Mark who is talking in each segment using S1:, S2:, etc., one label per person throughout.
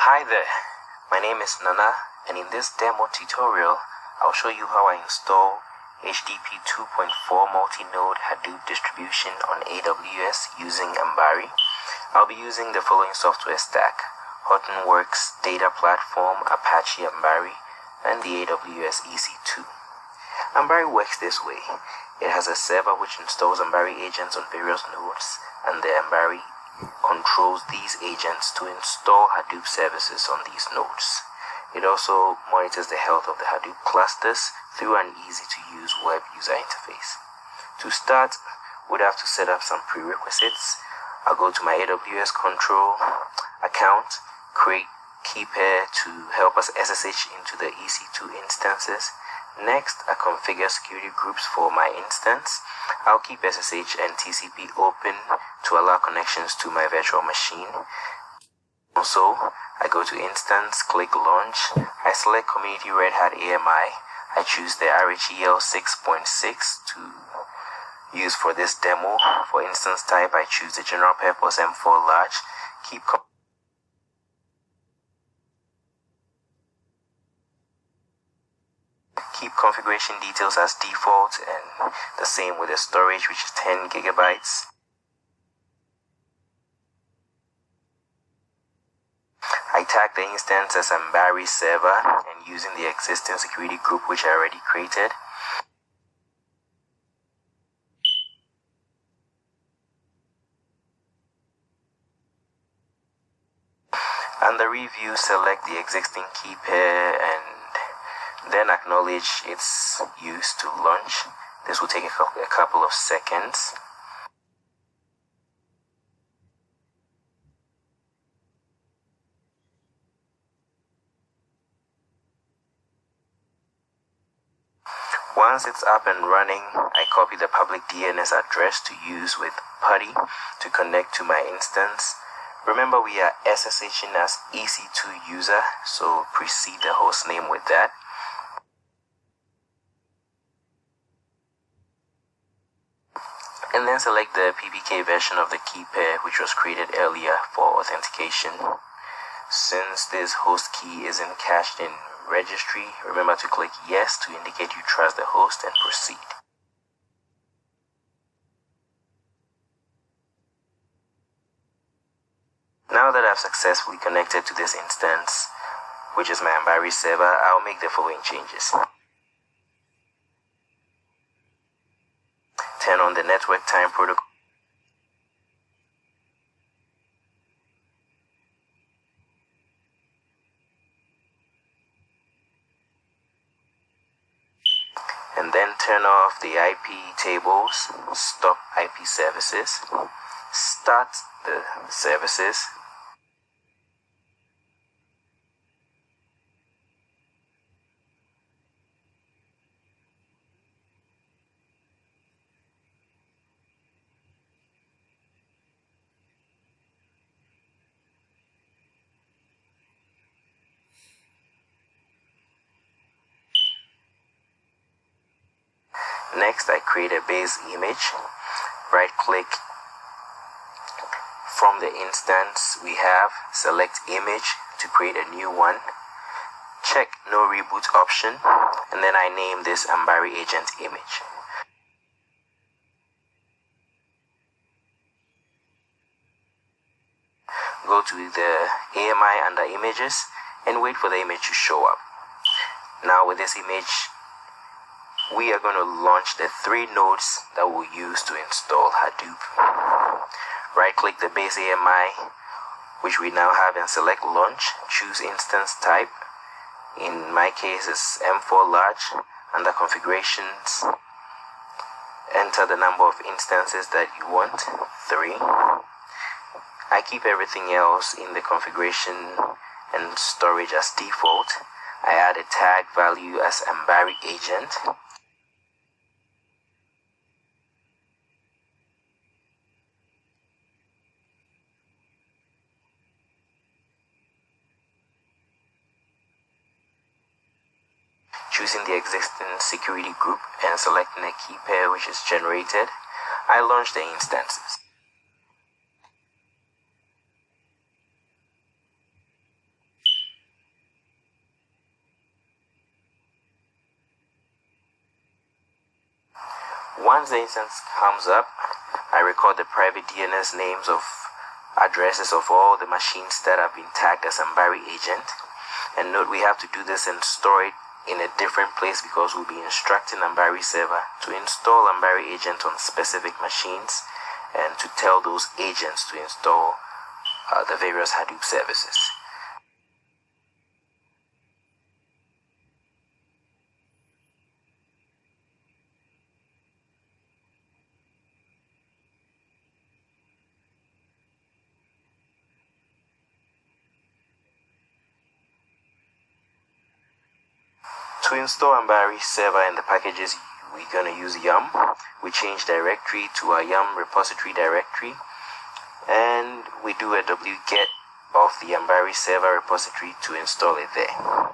S1: Hi there, my name is Nana, and in this demo tutorial, I'll show you how I install HTTP 2.4 multi-node Hadoop distribution on AWS using Ambari. I'll be using the following software stack: Hortonworks Data Platform, Apache Ambari, and the AWS EC2. Ambari works this way. It has a server which installs Ambari agents on various nodes, and the Ambari controls these agents to install Hadoop services on these nodes. It also monitors the health of the Hadoop clusters through an easy-to-use web user interface. To start, we'd have to set up some prerequisites. I'll go to my AWS control account, create key pair to help us SSH into the EC2 instances. Next, I configure security groups for my instance. I'll keep SSH and TCP open to allow connections to my virtual machine. Also, I go to Instance, click Launch. I select Community Red Hat AMI. I choose the RHEL 6.6 to use for this demo. For instance type, I choose the General Purpose M4 Large. Keep configuration details as default, and the same with the storage, which is 10 gigabytes. I tag the instance as Ambari server and using the existing security group which I already created. Under review, select the existing key pair and then acknowledge its use to launch. This will take a couple of seconds. Once it's up and running, I copy the public DNS address to use with PuTTY to connect to my instance. Remember, we are SSHing as EC2 user, so precede the host name with that. And then select the PPK version of the key pair which was created earlier for authentication. Since this host key isn't cached in registry, remember to click yes to indicate you trust the host and proceed. Now that I've successfully connected to this instance, which is my Ambari server, I'll make the following changes. Turn on the network time protocol. And then turn off the IP tables, stop IP services, start the services. Next, I create a base image. Right click from the instance we have, select image to create a new one. Check no reboot option, and then I name this Ambari agent image. Go to the AMI under images and wait for the image to show up. Now with this image, we are going to launch the 3 nodes that we'll use to install Hadoop. Right click the base AMI, which we now have, and select launch. Choose instance type. In my case, it's M4 large. Under configurations, enter the number of instances that you want, 3. I keep everything else in the configuration and storage as default. I add a tag value as Ambari agent. Choosing the existing security group and selecting a key pair which is generated, I launch the instances. Once the instance comes up, I record the private DNS names of addresses of all the machines that have been tagged as Ambari agent. And note, we have to do this and store it in a different place because we'll be instructing Ambari server to install Ambari agent on specific machines and to tell those agents to install the various Hadoop services. To install Ambari server in the packages, we're going to use yum. We change directory to our yum repository directory, and we do a wget of the Ambari server repository to install it there.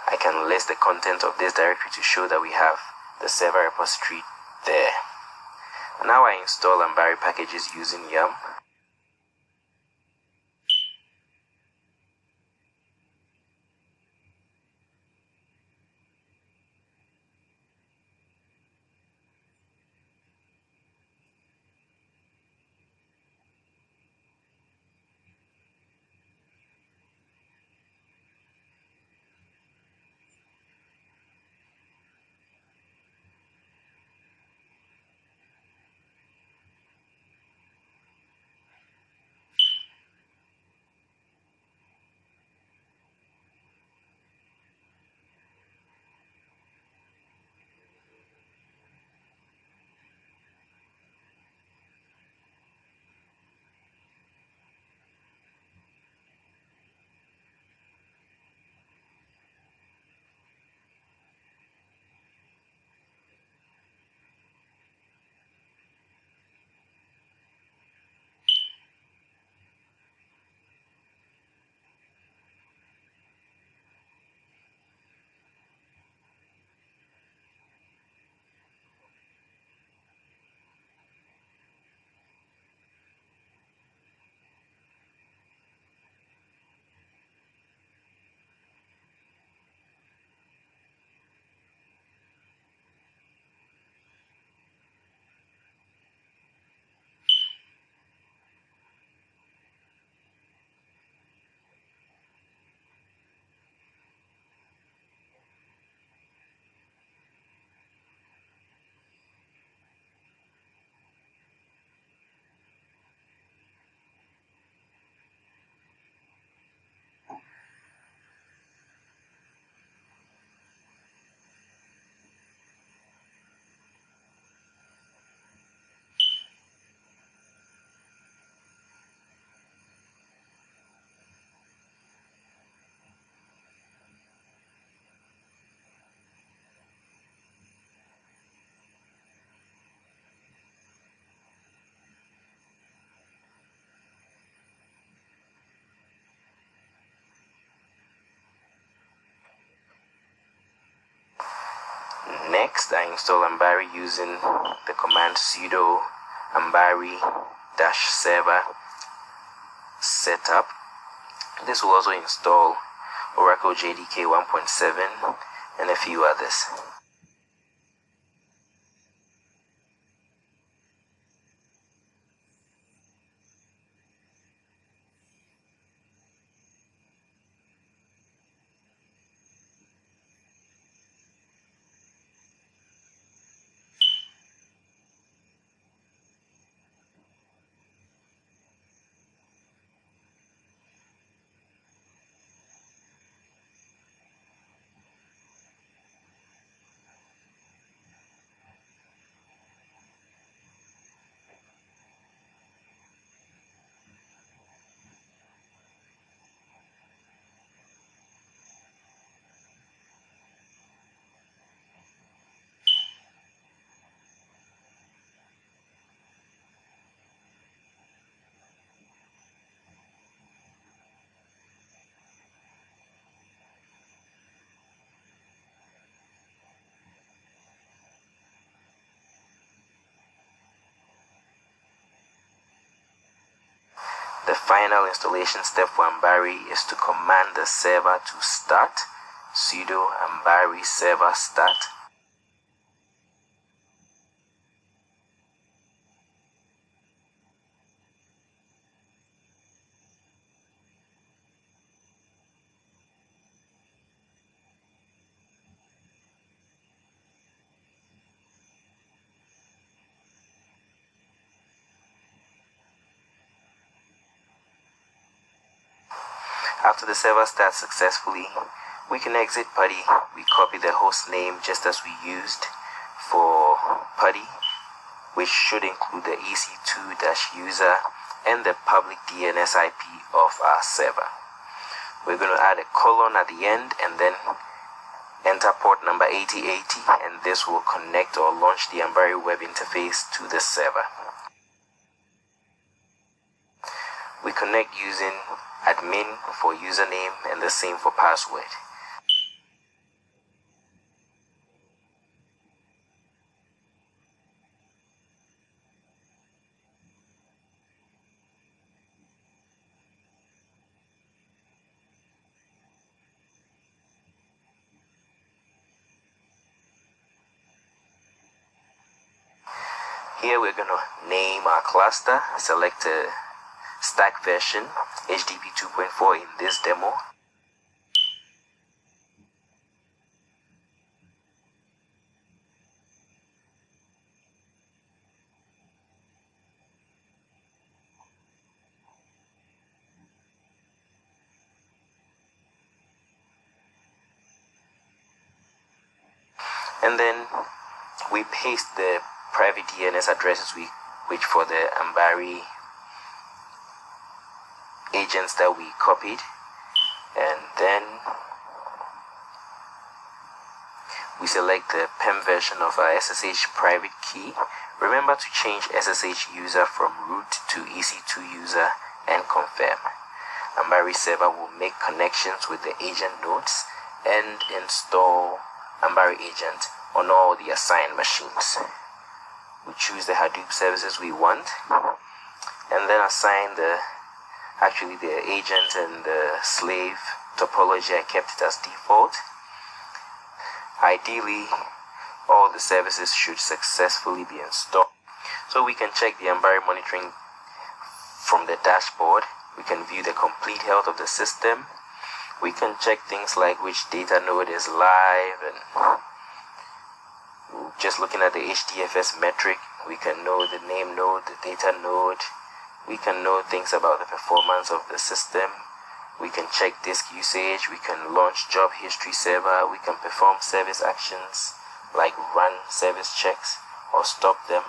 S1: I can list the content of this directory to show that we have the server repository there. Now I install Ambari packages using yum. Next, I install Ambari using the command sudo ambari-server setup. This will also install Oracle JDK 1.7 and a few others. The final installation step for Ambari is to command the server to start, sudo Ambari server start. After the server starts successfully, we can exit PuTTY. We copy the host name just as we used for PuTTY, which should include the EC2-user and the public DNS IP of our server. We're going to add a colon at the end and then enter port number 8080, and this will connect or launch the Ambari web interface to the server. We connect using admin for username and the same for password. Here we're going to name our cluster, select a stack version, HDP 2.4 in this demo. And then we paste the private DNS addresses which for the Ambari agents that we copied, and then we select the PEM version of our SSH private key. Remember to change SSH user from root to EC2 user and confirm. Ambari server will make connections with the agent nodes and install Ambari agent on all the assigned machines. We choose the Hadoop services we want and then assign the agent and the slave topology. I kept it as default. Ideally, all the services should successfully be installed. So we can check the Ambari monitoring from the dashboard. We can view the complete health of the system. We can check things like which data node is live, and just looking at the HDFS metric, we can know the name node, the data node. We can know things about the performance of the system. We can check disk usage. We can launch job history server. We can perform service actions like run service checks or stop them.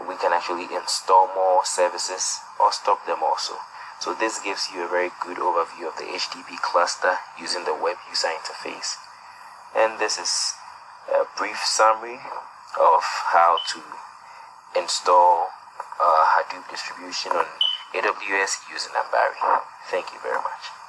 S1: We can actually install more services or stop them also. So this gives you a very good overview of the HDP cluster using the web user interface. And this is a brief summary of how to install Hadoop distribution on AWS using Ambari. Thank you very much.